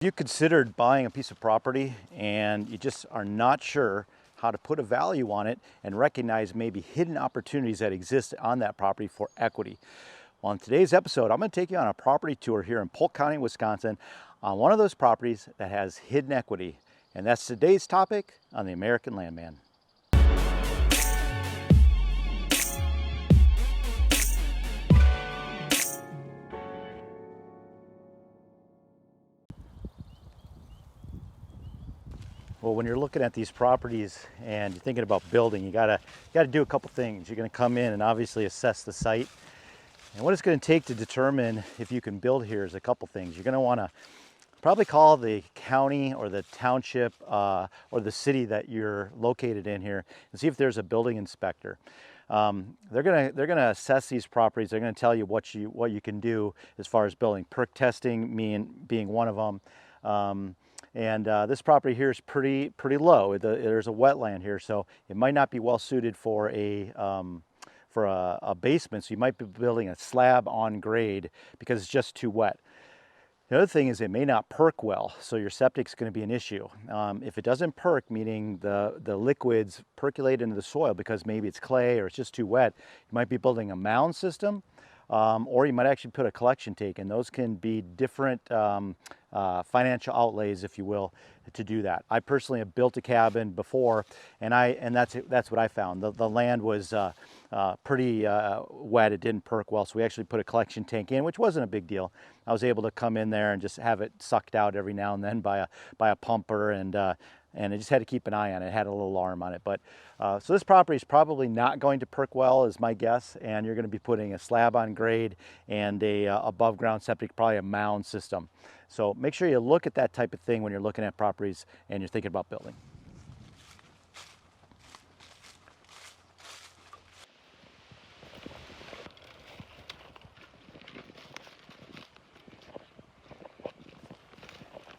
If you considered buying a piece of property and you just are not sure how to put a value on it and recognize maybe hidden opportunities that exist on that property for equity. Well, in today's episode, I'm going to take you on a property tour here in Polk County, Wisconsin, on one of those properties that has hidden equity. And that's today's topic on the American Landman. Well, when you're looking at these properties and you're thinking about building, you gotta do a couple things. You're gonna come in and obviously assess the site. And what it's gonna take to determine if you can build here is a couple things. You're gonna wanna probably call the county or the township or the city that you're located in here and see if there's a building inspector. They're gonna assess these properties. They're gonna tell you what you can do as far as building. Perk testing being one of them. This property here is pretty low. There's a wetland here, so it might not be well suited for a basement. So you might be building a slab on grade because it's just too wet. The other thing is it may not perk well, so your septic's going to be an issue. If it doesn't perk, meaning the liquids percolate into the soil because maybe it's clay or it's just too wet, you might be building a mound system. Or you might actually put a collection tank, and those can be different financial outlays, if you will, to do that. I personally have built a cabin before, and that's what I found. The land was pretty wet. It didn't perk well, so we actually put a collection tank in, which wasn't a big deal. I was able to come in there and just have it sucked out every now and then by a pumper, and I just had to keep an eye on it. It had a little alarm on it. But so this property is probably not going to perk well, is my guess, and you're going to be putting a slab on grade and a above ground septic, probably a mound system. So make sure you look at that type of thing when you're looking at properties and you're thinking about building.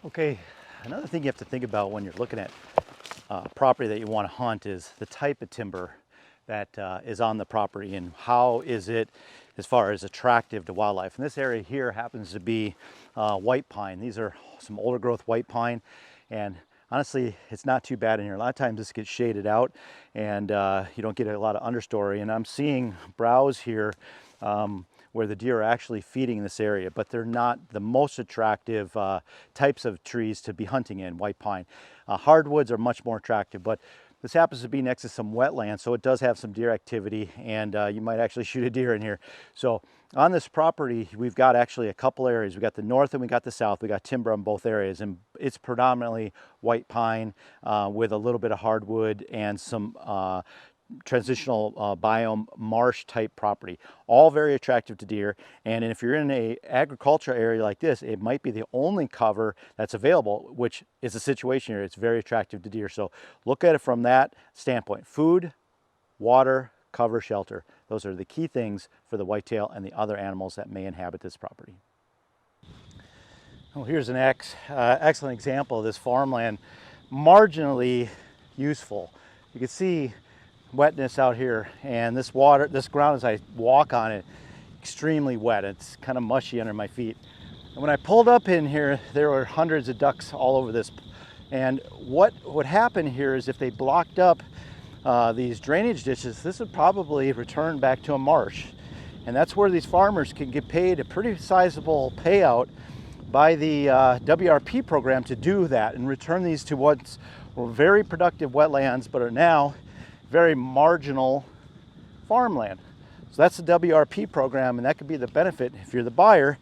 Okay, another thing you have to think about when you're looking at property that you want to hunt is the type of timber that is on the property and how is it as far as attractive to wildlife. And this area here happens to be white pine. These are some older growth white pine, and honestly it's not too bad in here. A lot of times this gets shaded out and you don't get a lot of understory, and I'm seeing browse here where the deer are actually feeding in this area, but they're not the most attractive types of trees to be hunting in, white pine. Hardwoods are much more attractive, but this happens to be next to some wetlands, so it does have some deer activity, and you might actually shoot a deer in here. So on this property, we've got actually a couple areas. We got the north and we got the south. We got timber on both areas, and it's predominantly white pine with a little bit of hardwood and some transitional biome marsh type property, all very attractive to deer. And if you're in a agricultural area like this, it might be the only cover that's available, which is a situation here. It's very attractive to deer. So look at it from that standpoint. Food, water, cover, shelter. Those are the key things for the whitetail and the other animals that may inhabit this property. Well, here's an excellent example of this farmland, marginally useful. You can see wetness out here, and this ground as I walk on it, extremely wet. It's kind of mushy under my feet. And when I pulled up in here, there were hundreds of ducks all over this. And what would happen here is if they blocked up these drainage ditches, this would probably return back to a marsh. And that's where these farmers can get paid a pretty sizable payout by the WRP program to do that and return these to what were very productive wetlands, but are now very marginal farmland. So that's the WRP program, and that could be the benefit. If you're the buyer,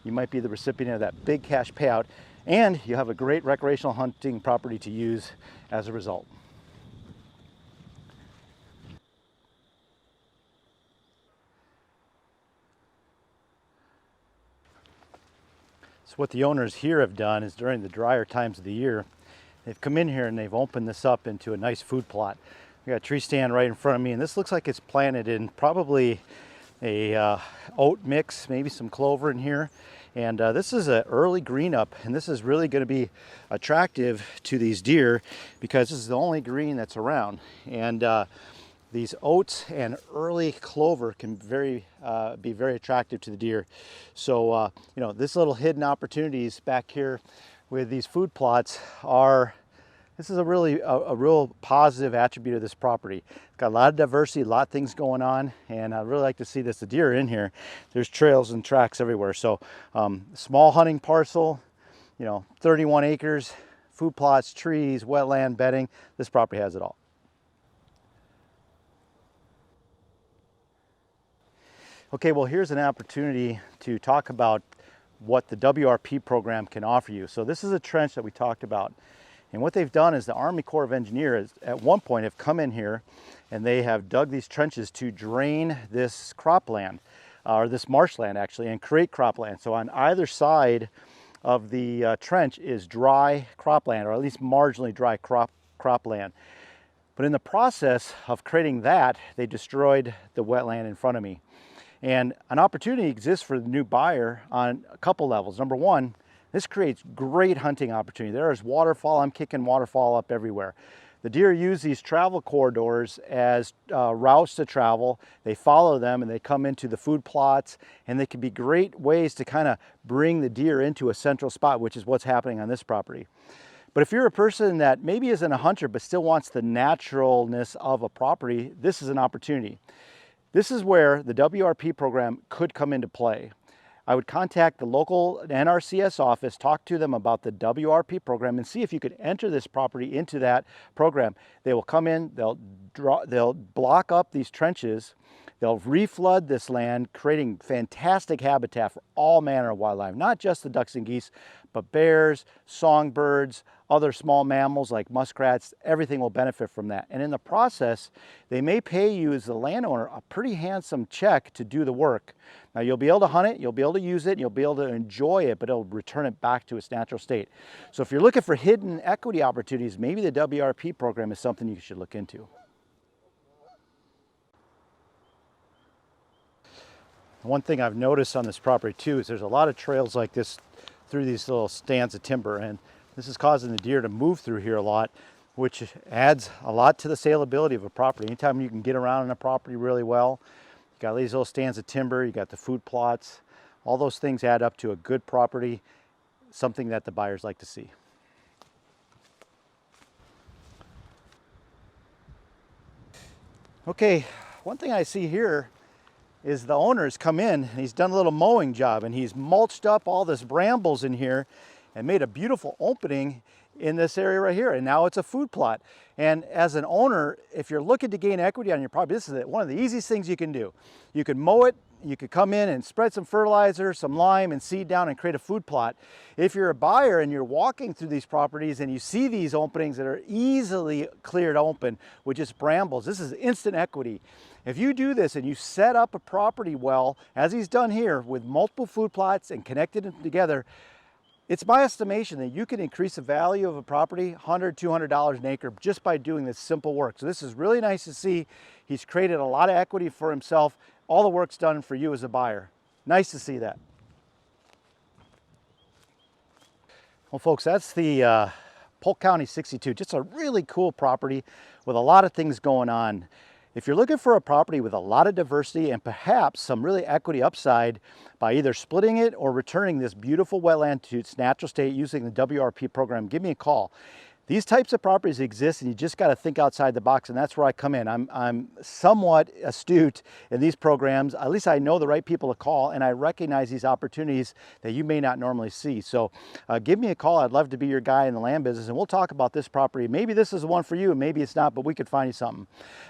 you might be the recipient of that big cash payout, and you have a great recreational hunting property to use as a result. So what the owners here have done is during the drier times of the year, they've come in here and they've opened this up into a nice food plot. We got a tree stand right in front of me, and this looks like it's planted in probably a oat mix, maybe some clover in here. And this is an early green up, and this is really going to be attractive to these deer because this is the only green that's around. And these oats and early clover can be very attractive to the deer. So you know, this little hidden opportunities back here with these food plots are, this is a real positive attribute of this property. It's got a lot of diversity, a lot of things going on, and I'd really like to see this. The deer are in here. There's trails and tracks everywhere. So small hunting parcel, 31 acres, food plots, trees, wetland, bedding. This property has it all. Okay, well, here's an opportunity to talk about what the WRP program can offer you. So this is a trench that we talked about. And what they've done is the Army Corps of Engineers at one point have come in here and they have dug these trenches to drain this cropland, or this marshland actually, and create cropland. So on either side of the trench is dry cropland, or at least marginally dry cropland. But in the process of creating that, they destroyed the wetland in front of me. And an opportunity exists for the new buyer on a couple levels. Number one, this creates great hunting opportunity. There is waterfall. I'm kicking waterfall up everywhere. The deer use these travel corridors as routes to travel. They follow them and they come into the food plots, and they can be great ways to kind of bring the deer into a central spot, which is what's happening on this property. But if you're a person that maybe isn't a hunter but still wants the naturalness of a property, this is an opportunity. This is where the WRP program could come into play. I would contact the local NRCS office, talk to them about the WRP program, and see if you could enter this property into that program. They will come in, they'll block up these trenches, they'll reflood this land, creating fantastic habitat for all manner of wildlife, not just the ducks and geese, but bears, songbirds, other small mammals like muskrats. Everything will benefit from that. And in the process, they may pay you as the landowner a pretty handsome check to do the work. Now you'll be able to hunt it, you'll be able to use it, and you'll be able to enjoy it, but it'll return it back to its natural state. So if you're looking for hidden equity opportunities, maybe the WRP program is something you should look into. One thing I've noticed on this property too is there's a lot of trails like this through these little stands of timber, and this is causing the deer to move through here a lot, which adds a lot to the saleability of a property. Anytime you can get around in a property really well, you got these little stands of timber, you got the food plots, all those things add up to a good property, something that the buyers like to see. Okay, one thing I see here is the owner's come in and he's done a little mowing job, and he's mulched up all this brambles in here and made a beautiful opening in this area right here, and now it's a food plot. And as an owner, if you're looking to gain equity on your property, this is one of the easiest things you can do. You can mow it, you could come in and spread some fertilizer, some lime, and seed down and create a food plot. If you're a buyer and you're walking through these properties and you see these openings that are easily cleared open with just brambles, this is instant equity. If you do this and you set up a property well, as he's done here, with multiple food plots and connected them together, it's my estimation that you can increase the value of a property $100, $200 an acre just by doing this simple work. So this is really nice to see. He's created a lot of equity for himself. All the work's done for you as a buyer. Nice to see that. Well, folks, that's the Polk County 62. Just a really cool property with a lot of things going on. If you're looking for a property with a lot of diversity and perhaps some really equity upside by either splitting it or returning this beautiful wetland to its natural state using the WRP program, give me a call. These types of properties exist, and you just got to think outside the box, and that's where I come in. I'm somewhat astute in these programs. At least I know the right people to call, and I recognize these opportunities that you may not normally see. So give me a call. I'd love to be your guy in the land business, and we'll talk about this property. Maybe this is the one for you, and maybe it's not, but we could find you something.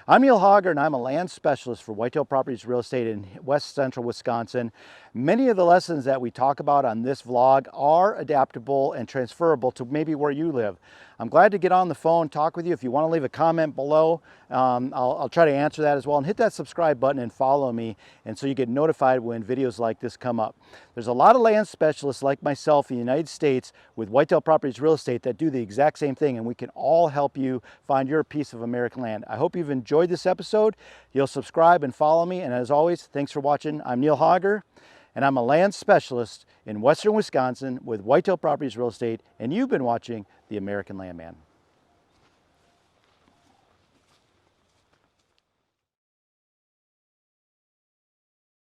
I'm Neil Hogger, and I'm a land specialist for Whitetail Properties Real Estate in West Central Wisconsin. Many of the lessons that we talk about on this vlog are adaptable and transferable to maybe where you live. I'm glad to get on the phone, talk with you. If you want to leave a comment below, I'll try to answer that as well. And hit that subscribe button and follow me, and so you get notified when videos like this come up. There's a lot of land specialists like myself in the United States with Whitetail Properties Real Estate that do the exact same thing, and we can all help you find your piece of American land. I hope you've enjoyed this episode. You'll subscribe and follow me, and as always, thanks for watching. I'm Neil Hogger, and I'm a land specialist in Western Wisconsin with Whitetail Properties Real Estate, and you've been watching The American Landman.